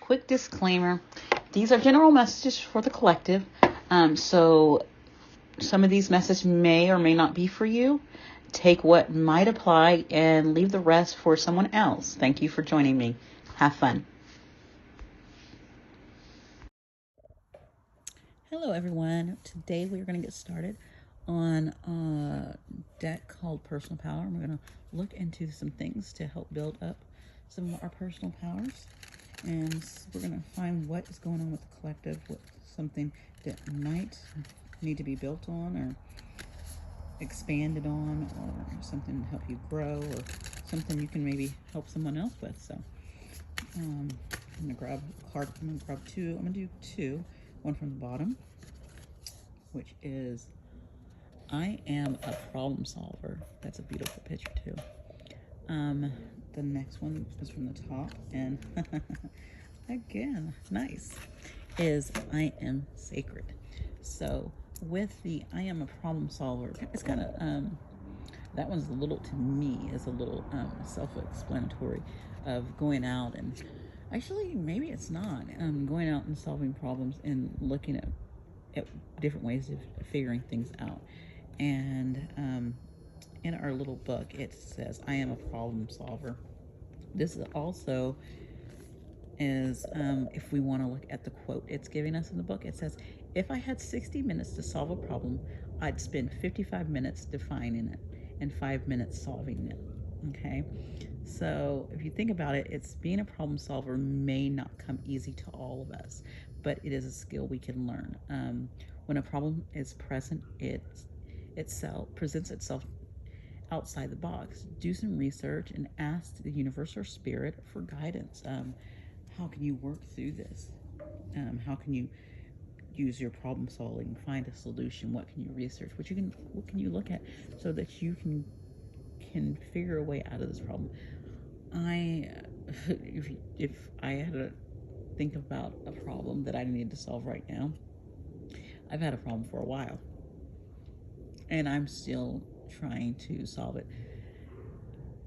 quick disclaimer. These are general messages for the collective. So some of these messages may or may not be for you. Take what might apply and leave the rest for someone else. Thank you for joining me. Have fun. Hello, everyone. Today we're going to get started on a deck called Personal Power. And we're going to look into some things to help build up some of our personal powers. And we're going to find what is going on with the collective, what something that might need to be built on or expanded on, or something to help you grow, or something you can maybe help someone else with. So I'm going to grab a card. I'm going to grab two. I'm going to do two. One from the bottom, which is I am a problem solver. That's a beautiful picture too. The next one is from the top, and again, nice, is I am sacred. So with the I am a problem solver, it's kind of, that one's a little, to me, is a little self-explanatory of going out and, actually, maybe it's not, going out and solving problems and looking at different ways of figuring things out. And in our little book, it says, I am a problem solver. This is also is, if we want to look at the quote it's giving us in the book, it says, if I had 60 minutes to solve a problem, I'd spend 55 minutes defining it and 5 minutes solving it. Okay, so if you think about it, it's being a problem solver may not come easy to all of us, but it is a skill we can learn. When a problem is present, it presents itself outside the box. Do some research and ask the universe or spirit for guidance. How can you work through this? How can you use your problem solving, find a solution? What can you research? What can you look at so that you can figure a way out of this problem? If I had to think about a problem that I need to solve right now, I've had a problem for a while, and I'm still trying to solve it.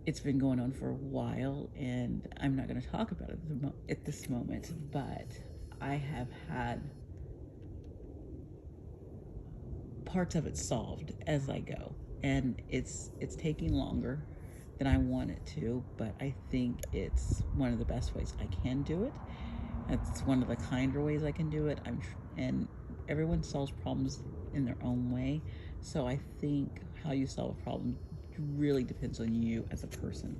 It's been going on for a while, and I'm not going to talk about it at this moment, but I have had parts of it solved as I go, and it's taking longer than I want it to, but I think it's one of the best ways I can do it. It's one of the kinder ways I can do it. And everyone solves problems in their own way, so I think how you solve a problem really depends on you as a person.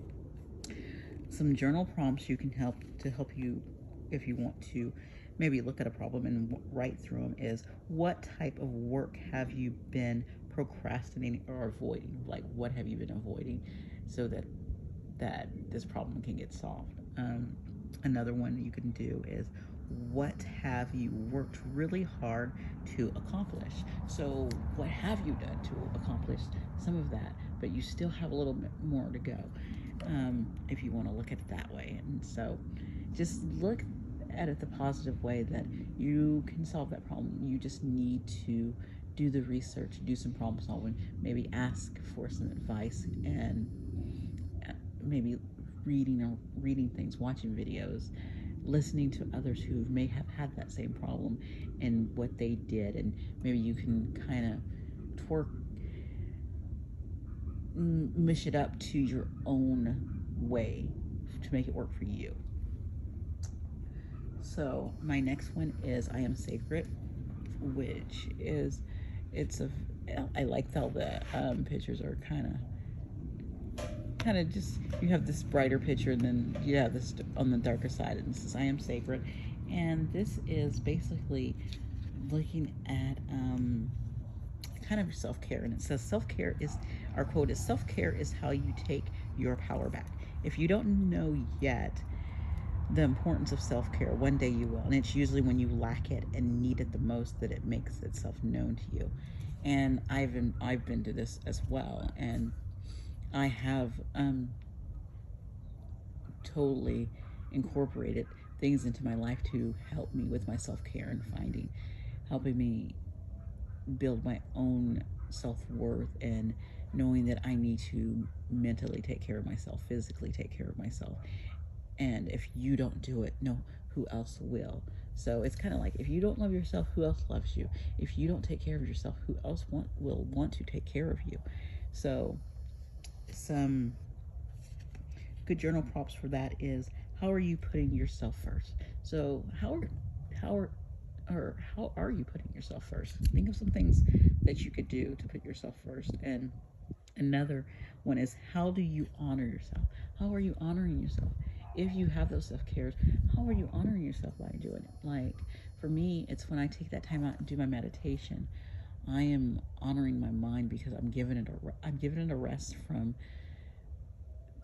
Some journal prompts you can help you if you want to maybe look at a problem and write through them is, what type of work have you been procrastinating or avoiding? Like, what have you been avoiding so that this problem can get solved? Another one you can do is, what have you worked really hard to accomplish? So what have you done to accomplish some of that, but you still have a little bit more to go, if you want to look at it that way. And so just look at it the positive way that you can solve that problem. You just need to do the research, do some problem solving, maybe ask for some advice, and maybe reading things, watching videos, listening to others who may have had that same problem and what they did, and maybe you can kind of mush it up to your own way to make it work for you. So my next one is I am sacred, which is, I like how the pictures are kind of just, you have this brighter picture and then you have this on the darker side, and this is I am sacred. And this is basically looking at kind of self-care, and it says self-care is, our quote is, self-care is how you take your power back. If you don't know yet the importance of self-care, one day you will, and it's usually when you lack it and need it the most that it makes itself known to you. And I've been to this as well, and I have totally incorporated things into my life to help me with my self-care and helping me build my own self-worth, and knowing that I need to mentally take care of myself, physically take care of myself, And if you don't do it, no, who else will? So it's kind of like, if you don't love yourself, who else loves you? If you don't take care of yourself, who else will want to take care of you? So some good journal prompts for that is, how are you putting yourself first? So how are you putting yourself first? Think of some things that you could do to put yourself first. And another one is, how do you honor yourself? How are you honoring yourself? If you have those self cares, how are you honoring yourself by doing it? Like for me, it's when I take that time out and do my meditation. I am honoring my mind because I'm giving it a rest from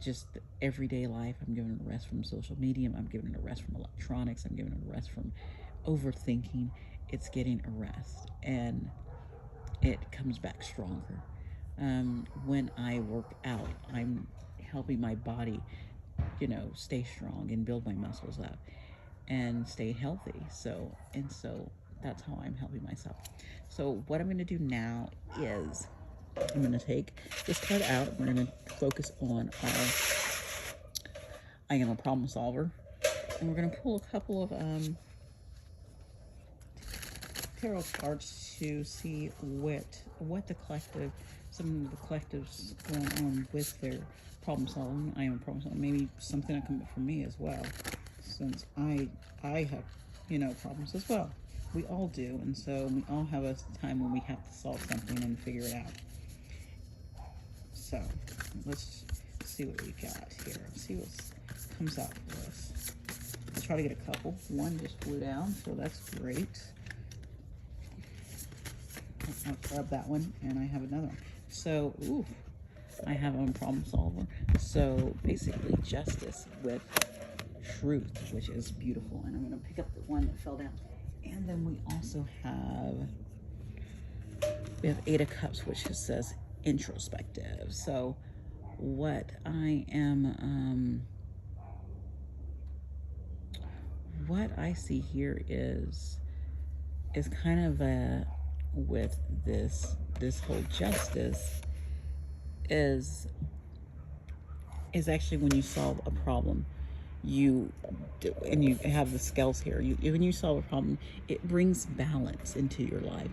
just everyday life. I'm giving it a rest from social media. I'm giving it a rest from electronics. I'm giving it a rest from overthinking. It's getting a rest, and it comes back stronger. When I work out, I'm helping my body, stay strong and build my muscles up and stay healthy. So that's how I'm helping myself. So what I'm going to do now is, I'm going to take this card out. We're going to focus on our I Am a Problem Solver. And we're going to pull a couple of tarot cards to see what the collective, some of the collectives going on with their problem solving. I am a problem solver. Maybe something that come up for me as well, since I have, problems as well. We all do, and so we all have a time when we have to solve something and figure it out. So let's see what we got here. See what comes out for us. Let's try to get a couple. One just flew down, so that's great. I'll grab that one, and I have another one. So, I have a problem solver. So basically, justice with truth, which is beautiful. And I'm going to pick up the one that fell down. And then we also have Eight of Cups, which just says introspective. So what I see here is kind of with this whole justice is actually when you solve a problem, and you have the scales here. When you solve a problem, it brings balance into your life.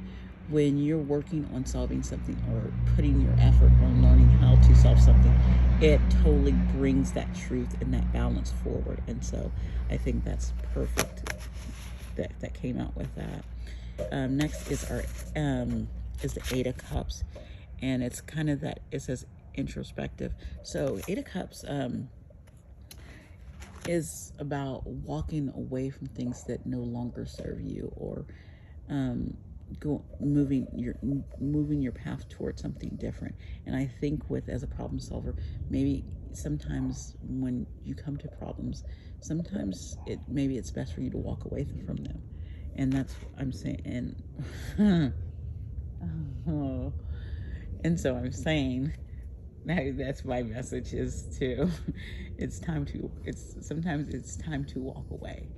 When you're working on solving something or putting your effort on learning how to solve something, it totally brings that truth and that balance forward. And so I think that's perfect that came out with that. Next is the Eight of Cups, and it's kind of that, it says introspective. So Eight of Cups is about walking away from things that no longer serve you, or moving your path towards something different. And I think as a problem solver, maybe sometimes when you come to problems, sometimes it's best for you to walk away from them. And that's what I'm saying. And and so I'm saying that's my message is to sometimes it's time to walk away.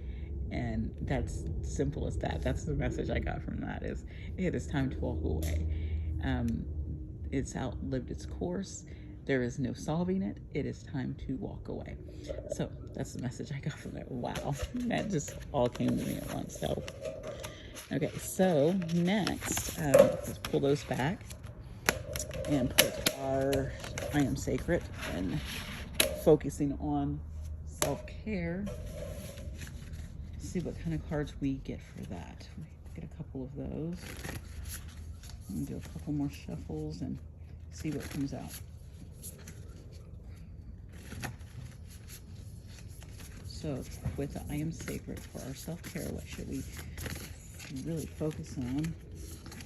And that's simple as that. That's the message I got from that is, it is time to walk away. It's outlived its course. There is no solving it. It is time to walk away. So that's the message I got from it. Wow, that just all came to me at once. So, okay, so next, let's pull those back and put our I Am Sacred and focusing on self-care. See what kind of cards we get for that. We get a couple of those. And do a couple more shuffles and see what comes out. So with the I Am Sacred for our self-care, what should we really focus on?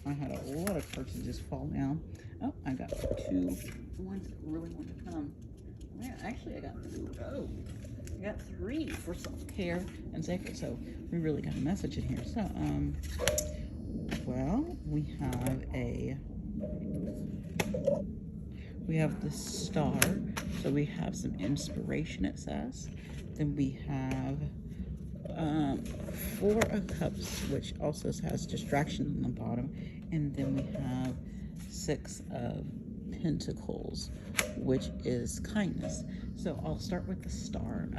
I had a lot of cards that just fall down. Oh, I got two ones that really want to come. Yeah, actually I got three for self-care and sacred. So we really got a message in here. So well, we have the Star. So we have some inspiration, it says. Then we have Four of Cups, which also has distraction on the bottom. And then we have Six of Pentacles, which is kindness. So I'll start with the Star.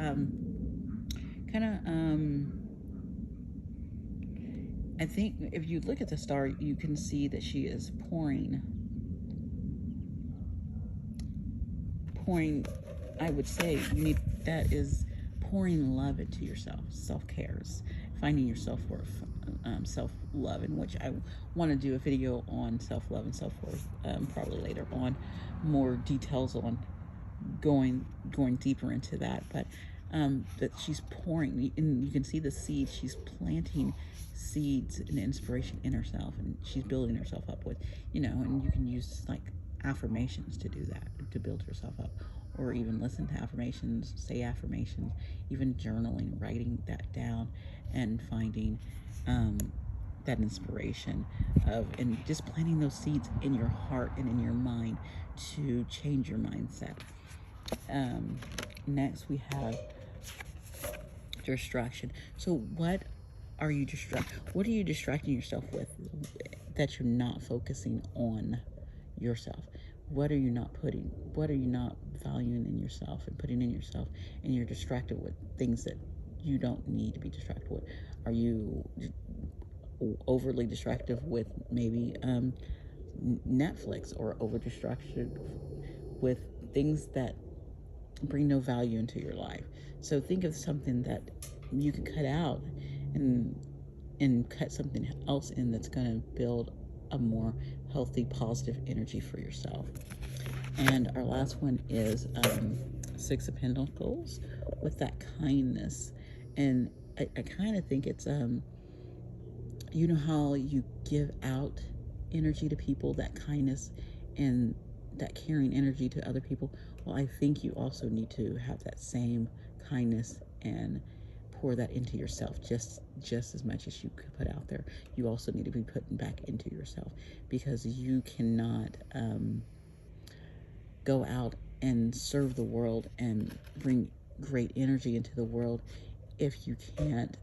kind of, I think if you look at the star, you can see that she is pouring, I would say, that is pouring love into yourself, self-cares, finding your self-worth, self-love, in which I want to do a video on self-love and self-worth, probably later on, more details on going deeper into that. But that she's pouring, and you can see the seed. She's planting seeds and inspiration in herself, and she's building herself up with, and you can use like affirmations to do that, to build yourself up, or even listen to affirmations, say affirmations, even journaling, writing that down, and finding that inspiration and just planting those seeds in your heart and in your mind to change your mindset. Next we have distraction. So what are you distracting yourself with that you're not focusing on yourself? What are you not valuing in yourself and putting in yourself, and you're distracted with things that you don't need to be distracted with? Are you overly distracted with maybe Netflix, or over distracted with things that bring no value into your life? So think of something that you can cut out, and cut something else in that's going to build a more healthy, positive energy for yourself. And our last one is Six of Pentacles, with that kindness. And I kind of think it's you know how you give out energy to people, that kindness and that caring energy to other people? Well, I think you also need to have that same kindness and pour that into yourself just as much as you could put out there. You also need to be putting back into yourself, because you cannot go out and serve the world and bring great energy into the world if you can't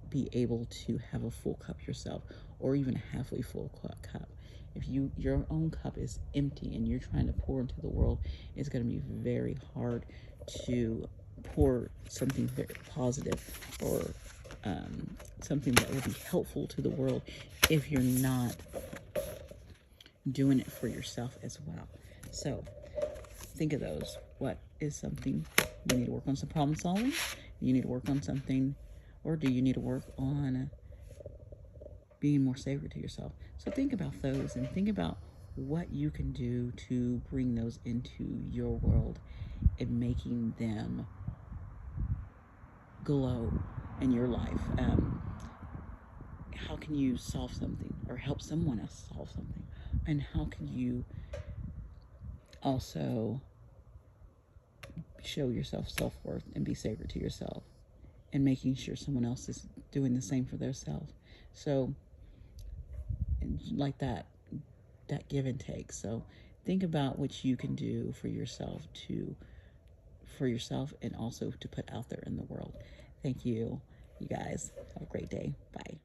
be able to have a full cup yourself, or even a halfway full cup. If your own cup is empty and you're trying to pour into the world, it's going to be very hard to pour something very positive, or something that will be helpful to the world, if you're not doing it for yourself as well. So think of those. What is something you need to work on? Some problem solving? You need to work on something, or do you need to work on being more sacred to yourself? So think about those, and think about what you can do to bring those into your world and making them glow in your life. How can you solve something or help someone else solve something? And how can you also show yourself self-worth and be sacred to yourself, and making sure someone else is doing the same for themselves? So, like that give and take. So think about what you can do for yourself, and also to put out there in the world. Thank you, you guys. Have a great day. Bye.